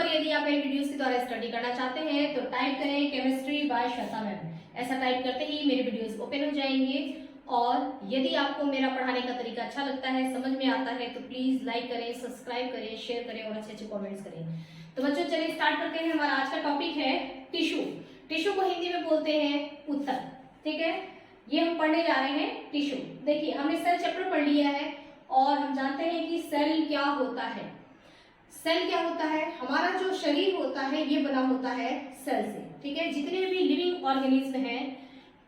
पर यदि आप मेरी वीडियोस के द्वारा स्टडी करना चाहते हैं तो टाइप करें केमिस्ट्री बाय श्वेता मैम। ऐसा टाइप करते ही मेरे वीडियोस ओपन हो जाएंगे। और यदि आपको मेरा पढ़ाने का तरीका अच्छा लगता है, समझ में आता है, तो प्लीज लाइक करें, सब्सक्राइब करें, शेयर करें और अच्छे अच्छे कॉमेंट्स करें। तो बच्चों चलिए स्टार्ट करते हैं। हमारा आज का टॉपिक है टिश्यू। टिश्यू को हिंदी में बोलते हैं उत्तक। ठीक है, ये हम पढ़ने जा रहे हैं टिश्यू। देखिए हमने सेल चैप्टर पढ़ लिया है और हम जानते हैं कि सेल क्या होता है। सेल क्या होता है? हमारा जो शरीर होता है ये बना होता है सेल से। ठीक है, जितने भी लिविंग ऑर्गेनिज्म हैं,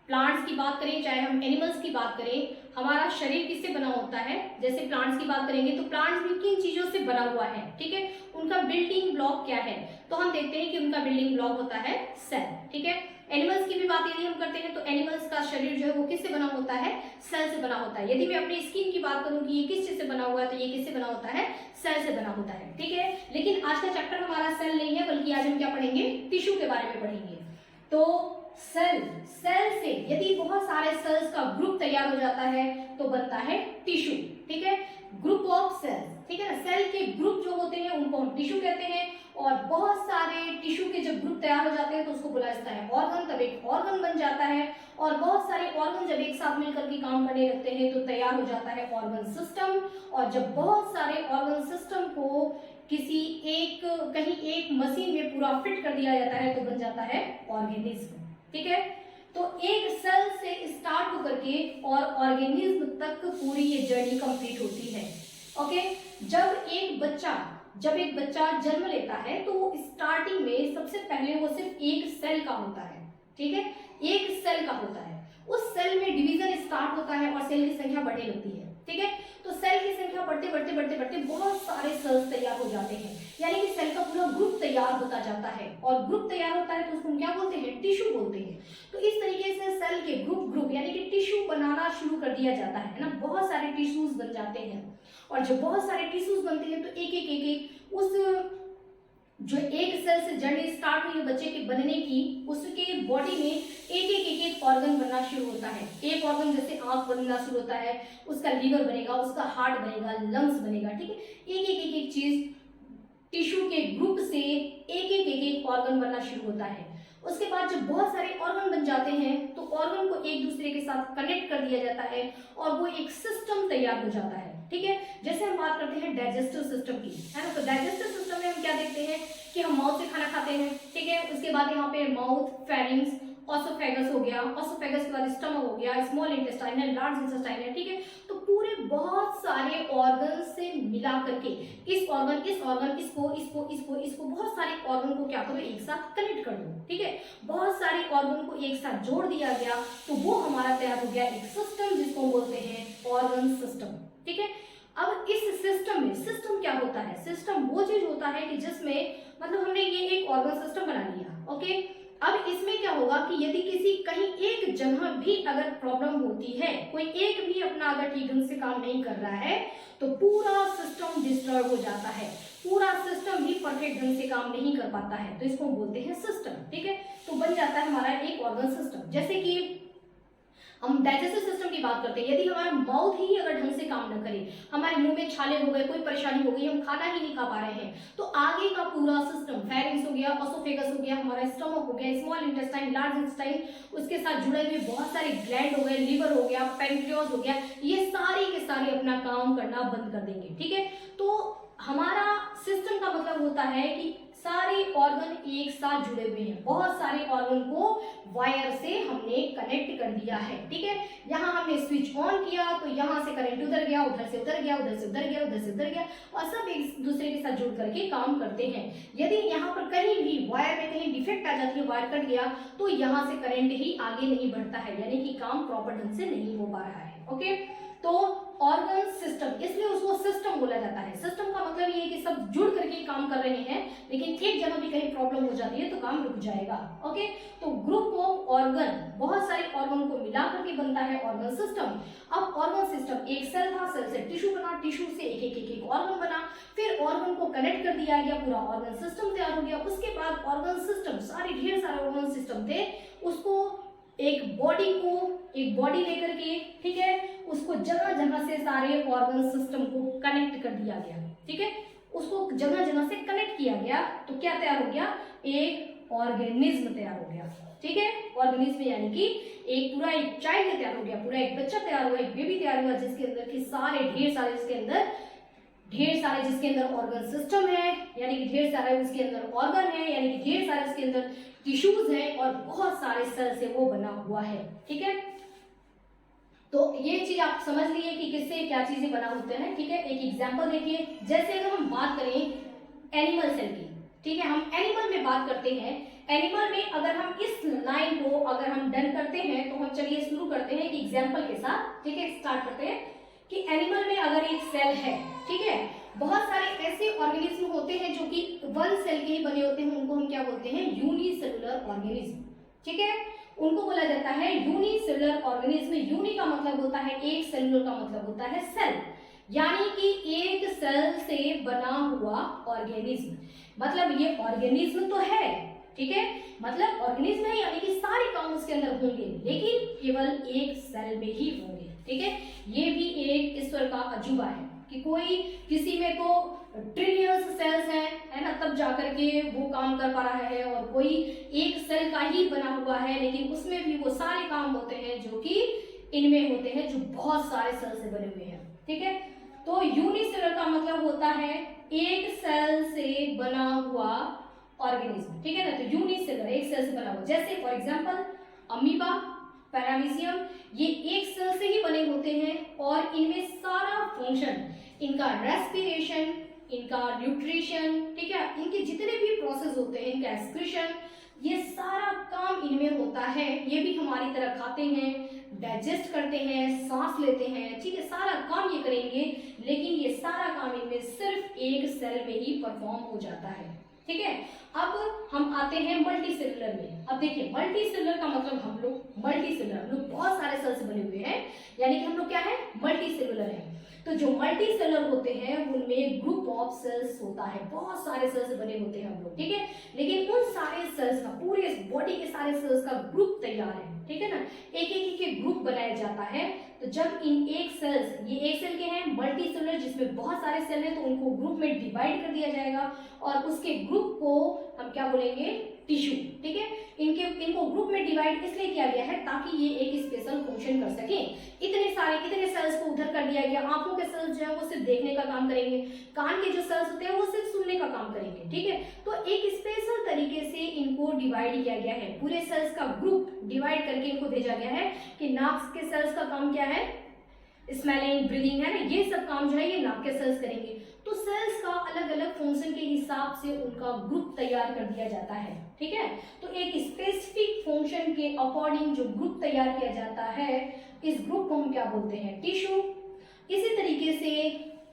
प्लांट्स की बात करें चाहे हम एनिमल्स की बात करें, हमारा शरीर किससे बना होता है? जैसे प्लांट्स की बात करेंगे तो प्लांट्स भी किन चीजों से बना हुआ है? ठीक है, उनका बिल्डिंग ब्लॉक क्या है? तो हम देखते हैं कि उनका बिल्डिंग ब्लॉक होता है सेल। ठीक है, एनिमल्स की भी बात यदि हम करते हैं तो एनिमल्स का शरीर जो है वो किससे बना होता है? सेल से बना होता है। यदि मैं अपनी स्किन की बात करूं कि ये किस चीज से बना हुआ है, तो ये किससे बना होता है? सेल से बना होता है। ठीक है, लेकिन आज का चैप्टर हमारा सेल नहीं है, बल्कि आज हम क्या पढ़ेंगे? टिश्यू के बारे में पढ़ेंगे। तो सेल से यदि बहुत सारे सेल्स का ग्रुप तैयार हो जाता है तो बनता है टिश्यू। ठीक है, ग्रुप ऑफ सेल्स। ठीक है ना, सेल के ग्रुप जो होते हैं उनको हम टिश्यू कहते हैं। और बहुत सारे टिश्यू के जब ग्रुप तैयार हो जाते हैं तो उसको बुलाया जाता है ऑर्गन। तब एक ऑर्गन बन जाता है और बहुत सारे ऑर्गन जब एक साथ मिलकर के काम करने लगते हैं तो तैयार हो जाता है ऑर्गन सिस्टम। और जब बहुत सारे ऑर्गन सिस्टम को किसी एक कहीं एक मशीन में पूरा फिट कर दिया जाता है तो बन जाता है ऑर्गेनिज्म। ठीक है, तो एक सेल से स्टार्ट होकर के और ऑर्गेनिज्म तक पूरी ये जर्नी कंप्लीट होती है। ओके, जब एक बच्चा जन्म लेता है तो स्टार्टिंग में सबसे पहले वो सिर्फ एक सेल का होता है। ठीक है, एक सेल का होता है। उस सेल में डिवीजन स्टार्ट होता है और सेल की संख्या बढ़ने लगती है। ठीक है, तो सेल की संख्या बढ़ते बढ़ते बढ़ते बढ़ते बहुत सारे सेल्स तैयार हो जाते हैं, यानी कि सेल का पूरा ग्रुप तैयार होता जाता है। और ग्रुप तैयार होता है तो उसको हम क्या बोलते हैं? टिश्यू बोलते हैं। तो इस तरीके से सेल के ग्रुप यानी कि टिश्यू बनाना शुरू कर दिया जाता है ना। बहुत सारे टिश्यूज बन जाते हैं और जब बहुत सारे टिश्यूज बनते हैं तो एक उस जो एक सेल से जर्नी स्टार्ट हुई है बच्चे के बनने की, उसके बॉडी में एक ऑर्गन बनना शुरू होता है। एक ऑर्गन जैसे आंख बनना शुरू होता है, उसका लीवर बनेगा, उसका हार्ट बनेगा, लंग्स बनेगा। ठीक है, एक चीज टिश्यू के ग्रुप से एक ऑर्गन बनना शुरू होता है। उसके बाद जब बहुत सारे ऑर्गन बन जाते हैं तो ऑर्गन को एक दूसरे के साथ कनेक्ट कर दिया जाता है और वो एक सिस्टम तैयार हो जाता है। ठीक है, जैसे हम बात करते हैं डाइजेस्टिव सिस्टम की, है ना। तो डाइजेस्टिव सिस्टम में हम क्या देखते हैं कि हम माउथ से खाना खाते हैं। ठीक है, उसके बाद यहाँ पे माउथ, फेरिंग्स, ऑसोफेगस हो गया, ऑसोफेगस के बाद स्टमक हो गया, स्मॉल इंटेस्टाइन है, लार्ज इंटेस्टाइन है। ठीक है, तो पूरे बहुत सारे ऑर्गन से मिला करके इस ऑर्गन इसको बहुत सारे ऑर्गन को क्या करो? एक साथ कनेक्ट कर दो। ठीक है, बहुत सारे ऑर्गन को एक साथ जोड़ दिया गया तो वो हमारा तैयार हो गया एक सिस्टम, जिसको बोलते हैं ऑर्गन सिस्टम। ठीक है, अब इस सिस्टम में सिस्टम क्या होता है? सिस्टम वो चीज होता है कि जिसमें मतलब हमने ये एक ऑर्गन सिस्टम बना लिया। ओके, अब इसमें क्या होगा कि यदि किसी कहीं एक जगह भी अगर प्रॉब्लम होती है, कोई एक भी अपना अगर ठीक ढंग से काम नहीं कर रहा है तो पूरा सिस्टम डिस्टर्ब हो जाता है, पूरा सिस्टम भी परफेक्ट ढंग से काम नहीं कर पाता है, तो इसको बोलते हैं सिस्टम। ठीक है, तो बन जाता है हमारा एक ऑर्गन सिस्टम। जैसे कि हम डाइजेस्टिव सिस्टम की बात करते हैं, यदि हमारा माउथ ही अगर ढंग से काम न करे, हमारे मुंह में छाले हो गए, कोई परेशानी हो गई, हम खाना ही नहीं खा पा रहे हैं, तो आगे का पूरा सिस्टम, फेरिंग्स हो गया, ऑसोफेगस हो गया, हमारा स्टमक हो गया, स्मॉल इंटेस्टाइन, लार्ज इंटेस्टाइन, उसके साथ जुड़े हुए बहुत सारे ग्लैंड हो गए, लीवर हो गया, पैंक्रियाज हो गया, ये सारे के सारे अपना काम करना बंद कर देंगे। ठीक है, तो हमारा सिस्टम का मतलब होता है कि सारे ऑर्गन एक साथ जुड़े हुए हैं, बहुत सारे ऑर्गन को वायर से हमने कनेक्ट कर दिया है। ठीक है, यहाँ हमने स्विच ऑन किया तो यहाँ से करंट उधर गया, उधर से उधर गया, उधर से उधर गया, उधर से उधर गया, और सब एक दूसरे के साथ जुड़ करके काम करते हैं। यदि यहाँ पर कहीं भी वायर में कहीं डिफेक्ट आ जाती है, वायर कट गया, तो यहाँ से करंट ही आगे नहीं बढ़ता है, यानी कि काम प्रॉपर ढंग से नहीं हो पा रहा है। ओके, तो ऑर्गन सिस्टम, इसलिए उसको सिस्टम बोला जाता है। सिस्टम का मतलब ये है कि सब जुड़ करके काम कर रहे हैं, लेकिन एक जगह भी कहीं प्रॉब्लम हो जाती है तो काम रुक जाएगा। ओके, तो ग्रुप ऑफ ऑर्गन, बहुत सारे ऑर्गन को मिला करके बनता है ऑर्गन सिस्टम। अब ऑर्गन सिस्टम, एक सेल था, सेल से टिश्यू बना, टिश्यू से एक ऑर्गन बना, फिर ऑर्गन को कनेक्ट कर दिया गया, पूरा ऑर्गन सिस्टम तैयार हो गया। उसके बाद ऑर्गन सिस्टम, सारे ढेर सारे ऑर्गन सिस्टम थे, उसको एक बॉडी लेकर के, ठीक है, उसको जगह जगह से सारे ऑर्गन सिस्टम को कनेक्ट कर दिया गया। ठीक है, उसको जगह जगह से कनेक्ट किया गया तो क्या तैयार हो गया, एक ऑर्गेनिज्म तैयार हो गया। ठीक है, ऑर्गेनिज्म यानी कि एक पूरा एक चाइल्ड तैयार हो गया, पूरा एक बच्चा तैयार हुआ, एक बेबी तैयार हुआ, जिसके अंदर की सारे ढेर सारे जिसके अंदर ऑर्गन सिस्टम है, यानी कि ढेर सारे उसके अंदर ऑर्गन है, यानी कि ढेर सारे उसके अंदर टिश्यूज हैं और बहुत सारे सेल से वो बना हुआ है। ठीक है, तो ये चीज आप समझ लिए कि किससे क्या चीजें बना होते हैं। ठीक है, एक एग्जांपल देखिए, जैसे अगर हम बात करें एनिमल सेल की, ठीक है, हम एनिमल में बात करते हैं। एनिमल में अगर हम इस लाइन को अगर हम डन करते हैं तो हम चलिए शुरू करते हैं कि एग्जांपल के साथ। ठीक है, स्टार्ट करते हैं कि एनिमल में अगर एक सेल है, ठीक है, बहुत सारे ऐसे ऑर्गेनिज्म होते हैं जो कि वन सेल के ही बने होते हैं, उनको हम क्या बोलते हैं, यूनिसेलुलर ऑर्गेनिज्म। ठीक है, उनको बोला जाता है यूनिसेलुलर ऑर्गेनिज्म। यूनि का मतलब होता है एक, सेलुलर का मतलब होता है सेल, यानी कि एक सेल से बना हुआ ऑर्गेनिज्म। मतलब ये ऑर्गेनिज्म तो है, ठीक है, मतलब ऑर्गेनिज्म है यानी कि सारे काम उसके अंदर होंगे, लेकिन केवल एक सेल में ही होंगे। ठीक है, ये भी एक ईश्वर का अजूबा है कि कोई किसी में तो ट्रिलियंस सेल्स हैं, है ना, तब जाकर के वो काम कर पा रहा है, और कोई एक सेल का ही बना हुआ है लेकिन उसमें भी वो सारे काम होते हैं जो कि इनमें होते हैं, जो बहुत सारे सेल से बने हुए हैं। ठीक है, तो यूनिसेलुलर का मतलब होता है एक सेल से बना हुआ ऑर्गेनिज्म। ठीक है ना, तो यूनिसेलुलर एक सेल से बना हुआ, जैसे फॉर एग्जांपल अमीबा, पैरामीशियम, ये एक सेल से ही बने होते हैं और इनमें सारा फंक्शन, इनका रेस्पिरेशन, इनका न्यूट्रिशन, ठीक है, इनके जितने भी प्रोसेस होते हैं, इनका एक्सक्रीशन, ये सारा काम इनमें होता है। ये भी हमारी तरह खाते हैं, डाइजेस्ट करते हैं, सांस लेते हैं, ठीक है, सारा काम ये करेंगे, लेकिन ये सारा काम इनमें सिर्फ एक सेल में ही परफॉर्म हो जाता है। ठीक है, अब हम आते हैं मल्टी सेलुलर में। अब देखिए मल्टी सेलुलर का मतलब हम लोग बहुत सारे सेल से बने हुए हैं, यानी कि हम लोग क्या है, मल्टी सेलुलर है। तो जो मल्टी सेलुलर होते हैं उनमें ग्रुप ऑफ सेल्स होता है, बहुत सारे सेल्स से बने होते हैं हम लोग। ठीक है, लेकिन उन सारे सेल्स का, पूरे बॉडी के सारे सेल्स का ग्रुप तैयार है। ठीक है ना, एक एक ग्रुप बनाया जाता है। तो जब इन एक सेल्स, ये एक सेल के हैं, मल्टी सेलुलर जिसमें बहुत सारे सेल हैं, तो उनको ग्रुप में डिवाइड कर दिया जाएगा और उसके ग्रुप को हम क्या बोलेंगे, टिश्यू। ठीक है, इनको ग्रुप में डिवाइड इसलिए किया गया है ताकि ये एक स्पेशल फंक्शन कर सके। इतने सेल्स को उधर कर दिया गया। आंखों के सेल्स जो है वो सिर्फ देखने का काम करेंगे, कान के जो सेल्स होते हैं वो सिर्फ सुनने का काम करेंगे। ठीक है, तो एक स्पेशल तरीके से इनको डिवाइड किया गया है, पूरे सेल्स का ग्रुप डिवाइड करके इनको भेजा गया है कि नाक के सेल्स का काम क्या है, स्मेलिंग, ब्रीदिंग, है ना, ये सब काम जो है ये नाक के सेल्स करेंगे। तो सेल्स का अलग अलग फंक्शन के हिसाब से उनका ग्रुप तैयार कर दिया जाता है। ठीक है, तो एक स्पेसिफिक फंक्शन के अकॉर्डिंग जो ग्रुप तैयार किया जाता है, इस ग्रुप को हम क्या बोलते हैं, टिश्यू। इसी तरीके से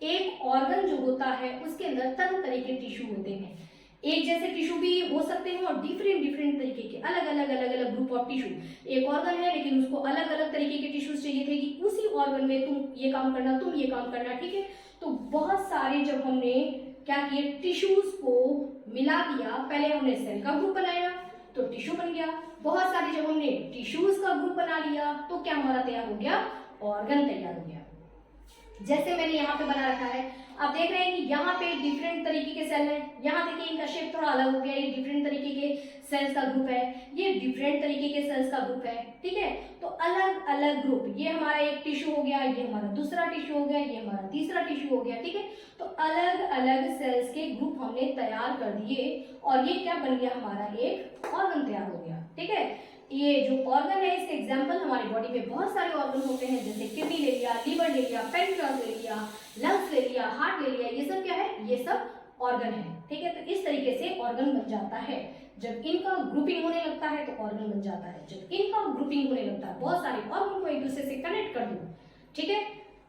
एक ऑर्गन जो होता है उसके अंदर तरह तरह के टिश्यू होते हैं। एक जैसे टिश्यू भी हो सकते हैं और डिफरेंट तरीके के अलग अलग ग्रुप ऑफ टिश्यू। एक ऑर्गन है लेकिन उसको अलग अलग तरीके के टिश्यूज चाहिए थे कि उसी ऑर्गन में तुम ये काम करना, तुम ये काम करना। ठीक है, तो बहुत सारे जब हमने क्या किए, टिश्यूज को मिला दिया, पहले हमने सेल का ग्रुप बनाया तो टिश्यू बन गया। बहुत सारे जब हमने टिश्यूज का ग्रुप बना लिया तो क्या हमारा तैयार हो गया, ऑर्गन तैयार हो गया। जैसे मैंने यहाँ पे बना रखा है, आप देख रहे हैं कि यहाँ पे डिफरेंट तरीके के सेल हैं। यहाँ देखिए इनका शेप थोड़ा अलग हो गया, ये डिफरेंट तरीके के सेल्स का ग्रुप है, ये डिफरेंट तरीके के सेल्स का ग्रुप है। ठीक है, तो अलग अलग ग्रुप, ये हमारा एक टिश्यू हो गया, ये हमारा दूसरा टिश्यू हो गया, ये हमारा तीसरा टिश्यू हो गया। ठीक है, तो अलग अलग सेल्स के ग्रुप हमने तैयार कर दिए और ये क्या बन गया, हमारा एक ऑर्गन तैयार हो गया। ठीक है, ये जो ऑर्गन है इसके एग्जांपल हमारी बॉडी में बहुत सारे ऑर्गन होते हैं, जैसे किडनी ले लिया, लीवर ले लिया, पेनक्रियास ले लिया, लंग्स ले लिया, हार्ट ले लिया, ये सब क्या है, ये सब ऑर्गन है। ठीक है, तो इस तरीके से ऑर्गन बन जाता है। जब इनका ग्रुपिंग होने लगता है तो ऑर्गन बन जाता है। जब इनका ग्रुपिंग होने लगता है, बहुत सारे ऑर्गन को एक दूसरे से कनेक्ट कर दो, ठीक है,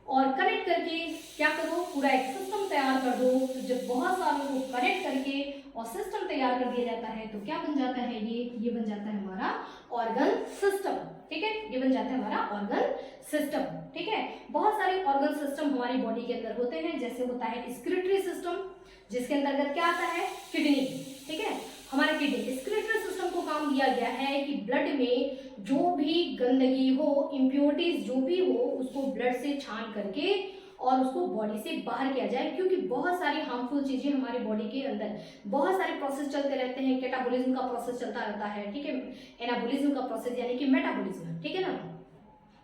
और कनेक्ट करके क्या करो, पूरा एक सिस्टम तैयार कर दो। तो जब बहुत सारों को कनेक्ट करके और सिस्टम तैयार कर दिया जाता है तो क्या बन जाता है, ये बन जाता है हमारा ऑर्गन सिस्टम। ठीक है, ये बन जाता है हमारा ऑर्गन सिस्टम। ठीक है, बहुत सारे ऑर्गन सिस्टम हमारी बॉडी के अंदर होते हैं, जैसे होता है स्क्रिटरी सिस्टम, जिसके अंतर्गत क्या आता है, किडनी। ठीक है, हमारा किडनी स्क्रिटरी सिस्टम को काम दिया गया है कि ब्लड में जो भी गंदगी हो, इम्प्योरिटीज जो भी हो, उसको ब्लड से छान करके और उसको बॉडी से बाहर किया जाए, क्योंकि बहुत सारी हार्मफुल चीजें हमारे बॉडी के अंदर, बहुत सारे प्रोसेस चलते रहते हैं। कैटाबोलिज्म का प्रोसेस चलता रहता है, ठीक है, एनाबोलिज्म का प्रोसेस यानी कि मेटाबोलिज्म, ठीक है ना।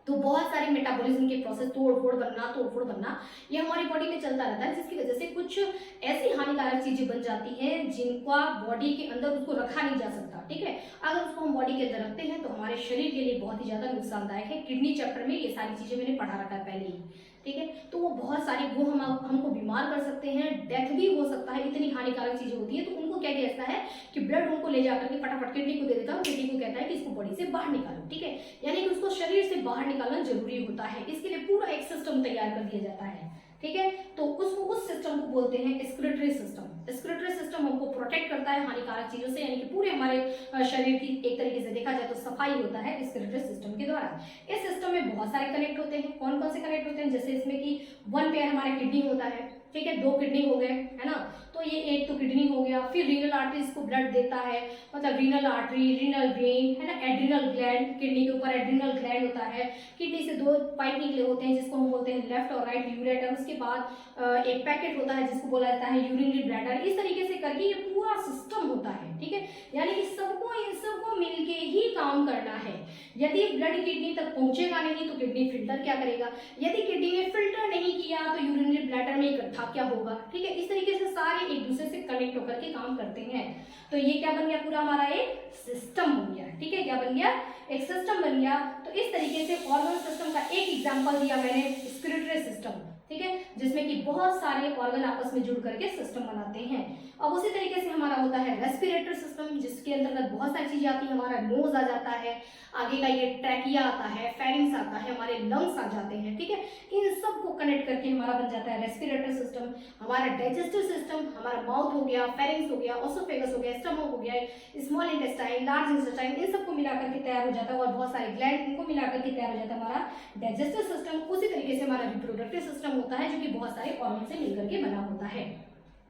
तो बहुत सारे मेटाबॉलिज्म के प्रोसेस, तोड़ फोड़ बनना ये हमारी बॉडी में चलता रहता है, जिसकी वजह से कुछ ऐसी हानिकारक चीजें बन जाती हैं जिनका बॉडी के अंदर उसको रखा नहीं जा सकता, ठीक है। अगर उसको हम बॉडी के अंदर रखते हैं तो हमारे शरीर के लिए बहुत ही ज्यादा नुकसानदायक है। किडनी चैप्टर में ये सारी चीजें मैंने पढ़ा रखा है पहले ही, ठीक है। तो वो बहुत सारी, वो हमको बीमार कर सकते हैं, डेथ भी हो सकता है, इतनी हानिकारक चीजें होती है। तो उनको क्या किया जाता है कि ब्लड उनको ले जाकर के फटाफट किडनी को दे देता है, किडनी को कहता है कि इसको बॉडी से बाहर निकालो, ठीक है, यानी कि उसको शरीर से बाहर निकालना जरूरी होता है। इसके लिए पूरा एक सिस्टम तैयार कर दिया जाता है, ठीक है। तो उसको, उस सिस्टम को बोलते हैं एक्सक्रीटरी सिस्टम। एक्सक्रीटरी सिस्टम हमको प्रोटेक्ट करता है हानिकारक चीजों से, यानी कि पूरे हमारे शरीर की एक तरीके से देखा जाए तो सफाई होता है एक्सक्रीटरी सिस्टम के द्वारा। इस सिस्टम में बहुत सारे कनेक्ट होते हैं। कौन कौन से कनेक्ट होते हैं? जैसे इसमें कि वन पेयर हमारा किडनी होता है, ठीक है, 2 किडनी हो गए, है ना। तो ये एक तो किडनी हो गया, फिर रीनल आर्टरी इसको ब्लड देता है, मतलब रीनल आर्टरी, रीनल वेन, है ना, एड्रिनल ग्लैंड, किडनी के ऊपर एड्रिनल ग्लैंड होता है। किडनी से 2 पाइप निकले होते हैं जिसको हम बोलते हैं लेफ्ट और राइट यूरेटर। उसके बाद एक पैकेट होता है जिसको बोला जाता है यूरिनरी ब्लैडर। इस तरीके से करके ये पूरा सिस्टम होता है, ठीक है, यानी कि सबको, इन सबको मिलके ही काम करना है। यदि ब्लड किडनी तक पहुंचेगा नहीं तो किडनी फिल्टर क्या करेगा, यदि किडनी ने फिल्टर नहीं किया तो यूरिनरी ब्लैडर में इकट्ठा क्या होगा, ठीक है। इस तरीके से सारे एक दूसरे से कनेक्ट होकर के काम करते हैं। तो ये क्या बन गया, पूरा हमारा एक सिस्टम बन गया, ठीक है, क्या बन गया, एक सिस्टम बन गया। तो इस तरीके से ऑर्गन सिस्टम का एक एग्जांपल दिया मैंने, रेस्पिरेटरी सिस्टम, ठीक है, जिसमें कि बहुत सारे ऑर्गन आपस में जुड़ करके सिस्टम बनाते हैं। अब उसी तरीके से हमारा होता है रेस्पिरेटरी सिस्टम, जिसके अंतर्गत बहुत सारी चीजें आती है। हमारा नोज आ जाता है, आगे का ये ट्रैकिया आता है, फेरिंग्स आता है, हमारे लंग्स आ जाते हैं, ठीक है। इन सब को कनेक्ट करके हमारा बन जाता है रेस्पिरेटरी सिस्टम। हमारा डाइजेस्टिव सिस्टम, हमारा माउथ हो गया, फेरिंग्स हो गया, ओसोफेगस हो गया, स्टमक हो गया, स्मॉल इंटेस्टाइन, लार्ज इंटेस्टाइन, इन सबको मिलाकर के तैयार हो जाता है, और बहुत सारे ग्लैंड, इनको मिलाकर के तैयार हो जाता है हमारा डाइजेस्टिव सिस्टम। उसी तरीके से हमारा रिप्रोडक्टिव सिस्टम होता है, जो कि बहुत सारे ऑर्गन से मिलकर के बना होता है,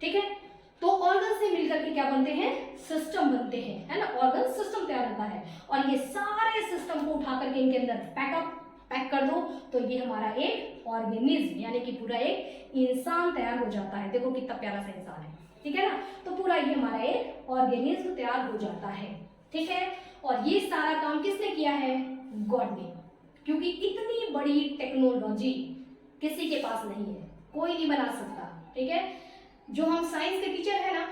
ठीक है। तो ऑर्गन से मिलकर के क्या बनते हैं, सिस्टम बनते हैं, है ना, ऑर्गन सिस्टम तैयार होता है। और ये सारे सिस्टम को उठा करके इनके अंदर पैक कर दो तो ये हमारा एक ऑर्गेनिज्म, यानी कि पूरा एक इंसान तैयार हो जाता है। देखो कितना प्यारा सा इंसान है, ठीक है ना। तो पूरा ये हमारा एक ऑर्गेनिज्म तैयार हो जाता है, ठीक है। और ये सारा काम किसने किया है, गॉड ने, क्योंकि इतनी बड़ी टेक्नोलॉजी किसी के पास नहीं है, कोई नहीं बना सकता, ठीक है। जो हम साइंस के टीचर है ना,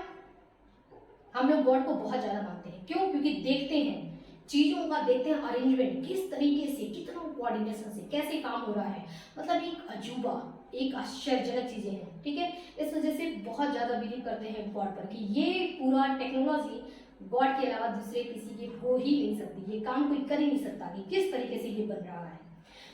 हम लोग गॉड को बहुत ज्यादा मानते हैं। क्यों? क्योंकि देखते हैं चीजों का, देखते हैं अरेंजमेंट किस तरीके से, कितना कोऑर्डिनेशन से कैसे काम हो रहा है, मतलब एक अजूबा, एक आश्चर्यजनक चीजें हैं, ठीक है। इस वजह से बहुत ज्यादा बिलीव करते हैं गॉड पर कि ये पूरा टेक्नोलॉजी गॉड के अलावा दूसरे किसी की हो ही नहीं सकती, ये काम कोई कर ही नहीं सकता कि किस तरीके से ये बन रहा है।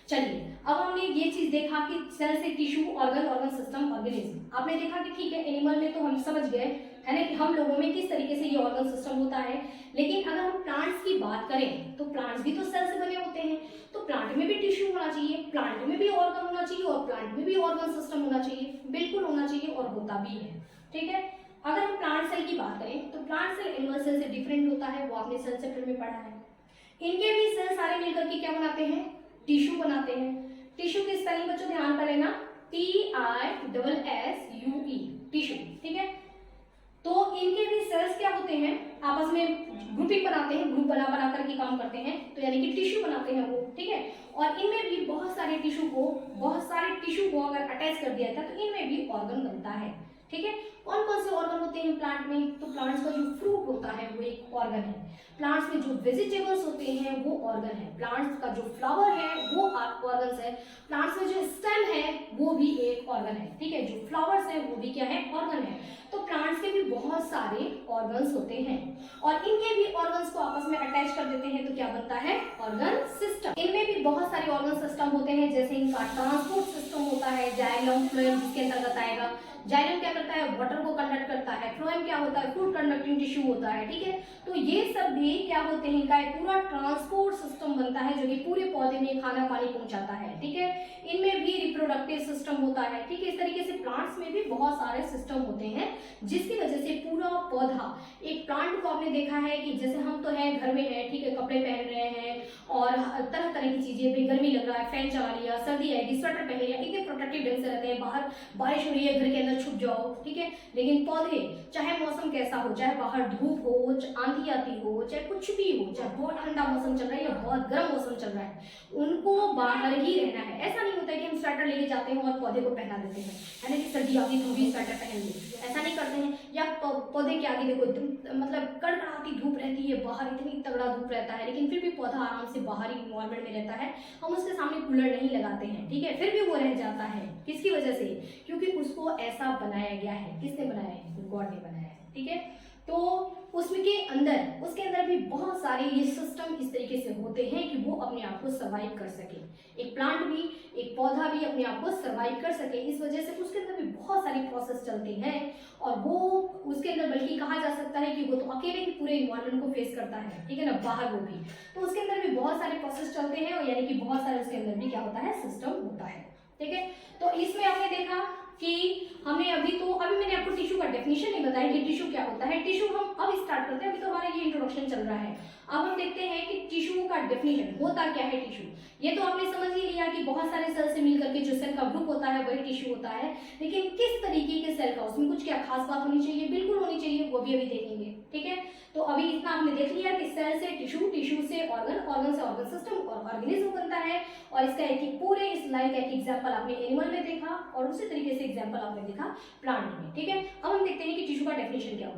चलिए, अब हमने ये चीज देखा कि सेल से tissue, organ, organ system, organism. आपने देखा कि ठीक है, एनिमल में तो हम समझ गए, है ना, कि हम लोगों में किस तरीके से ये ऑर्गन सिस्टम होता है। लेकिन अगर हम प्लांट्स की बात करें तो प्लांट्स भी तो सेल से बने होते हैं, तो प्लांट में भी टिश्यू होना चाहिए, प्लांट में भी ऑर्गन होना चाहिए, और प्लांट में भी ऑर्गन सिस्टम होना चाहिए, बिल्कुल होना चाहिए, और होता भी है, ठीक है। अगर हम प्लांट सेल की बात करें तो प्लांट सेल एनिमल सेल से डिफरेंट होता है, वो आपने सेल चैप्टर में पढ़ा है। इनके भी सेल सारे मिलकर के क्या बनाते हैं, टिश्यू बनाते हैं। टिश्यू की स्पेलिंग बच्चों ध्यान पर लेना, TISSUE, टिश्यू, ठीक है। तो इनके भी सेल्स क्या होते हैं, आपस में ग्रुपिंग बनाते हैं, ग्रुप बना करके काम करते हैं, तो यानी कि टिश्यू बनाते हैं वो, ठीक है। और इनमें भी बहुत सारे टिश्यू को अगर अटैच कर दिया जाता है तो इनमें भी ऑर्गन बनता है, ठीक है। कौन कौन से ऑर्गन होते हैं प्लांट में, तो प्लांट्स का जो फ्रूट होता है वो एक ऑर्गन है, प्लांट्स में जो वेजिटेबल्स होते हैं वो ऑर्गन है, प्लांट्स का जो फ्लावर है वो ऑर्गन्स है, प्लांट्स में जो स्टेम है वो भी एक ऑर्गन है, ठीक है, जो फ्लावर्स है वो भी क्या है, ऑर्गन है। तो प्लांट्स के भी बहुत सारे ऑर्गन्स होते हैं, और इनके भी ऑर्गन्स को आपस में अटैच कर देते हैं तो क्या बनता है, ऑर्गन सिस्टम। इनमें भी बहुत सारे ऑर्गन सिस्टम होते हैं, जैसे इनका ट्रांसपोर्ट सिस्टम होता है, जाइलम, फ्लोएम जिसके अंतर्गत आएगा। जाइलम क्या करता है, वाटर वाटर को कंडक्ट करता है, फ्लोएम क्या होता है, फूड कंडक्टिंग टिश्यू होता है, ठीक है। तो ये सब भी क्या होते हैं, इनका एक पूरा ट्रांसपोर्ट सिस्टम बनता है जो कि पूरे पौधे में खाना पानी पहुंचाता है, ठीक है। इनमें भी रिप्रोडक्टिव सिस्टम होता है, ठीक है। इस तरीके से प्लांट्स में भी बहुत सारे सिस्टम होते हैं जिसकी वजह से पूरा पौधा, एक प्लांट को आपने देखा है कि जैसे हम तो है घर में है, ठीक है, कपड़े पहन रहे हैं और तरह तरह की चीजें, भाई गर्मी लग रहा है फैन चला लिया, सर्दी आएगी स्वेटर पहन लिया, इतने प्रोटेक्टिव ढंग से रहते हैं, बाहर बारिश हो रही है घर के अंदर छुप जाओ, ठीक है। लेकिन पौधे चाहे मौसम कैसा हो, चाहे बाहर धूप हो, आंधी आती हो, चाहे कुछ भी हो, चाहे बहुत ठंडा मौसम चल रहा है या बहुत गर्म मौसम चल रहा है, उनको बाहर ही रहना है। ऐसा नहीं होता है कि हम स्वेटर लेके जाते हैं और पौधे को पहना देते हैं, है ना, कि सर्दी आती तो भी स्वेटर पहन ले, ऐसा नहीं करते हैं। या पौधे के आगे देखो एकदम मतलब कड़कड़ाती धूप रहती है, बाहर इतनी तगड़ा धूप रहता है, लेकिन फिर भी पौधा आराम से बाहरी इन्वायरमेंट में रहता है, हम उसके सामने कूलर नहीं लगाते हैं, ठीक है, फिर भी वो रह जाता है। किसकी वजह से? क्योंकि उसको ऐसा बनाया गया है। किसने बनाया है? गॉड ने बनाया है, ठीक है। तो उसके अंदर भी बहुत सारे ये सिस्टम इस तरीके से होते हैं कि वो अपने आप को सर्वाइव कर सके, एक प्लांट भी, एक पौधा भी अपने आप को सर्वाइव कर सके। इस वजह से उसके अंदर भी बहुत सारे प्रोसेस चलते हैं और वो उसके अंदर बल्कि कहा जा सकता है कि वो तो अकेले ही पूरे इन्वायरमेंट को फेस करता है, ठीक है ना, बाहर वो भी, तो उसके अंदर भी बहुत सारे प्रोसेस चलते हैं और यानी कि बहुत सारे उसके अंदर भी क्या होता है, सिस्टम होता है, ठीक है। तो इसमें आपने देखा कि हमने अभी मैंने आपको टिश्यू का डेफिनेशन नहीं बताया कि टिश्यू क्या होता है। टिश्यू हम अब स्टार्ट करते हैं, अभी तो हमारा ये इंट्रोडक्शन चल रहा है। अब हम देखते हैं कि टिश्यू का डेफिनेशन होता क्या है। टिश्यू ये तो आपने समझ ही लिया कि बहुत सारे सेल से मिलकर के जो सेल का ग्रुप होता है वही टिश्यू होता है, लेकिन किस तरीके के सेल का, उसमें कुछ क्या खास बात होनी चाहिए? बिल्कुल होनी चाहिए, वो भी अभी देखेंगे, ठीक है। तो अभी इतना आपने देख लिया कि सेल से टिश्यू, टिश्यू से ऑर्गन, ऑर्गन से ऑर्गन सिस्टम और ऑर्गेनिज्म बनता है, और इसका एक पूरे इस लाइन का एक एग्जांपल आपने एनिमल में देखा और उसी तरीके से एग्जांपल आपने देखा प्लांट में, ठीक है। अब हम देखते हैं कि टिश्यू का डेफिनेशन क्या होता है।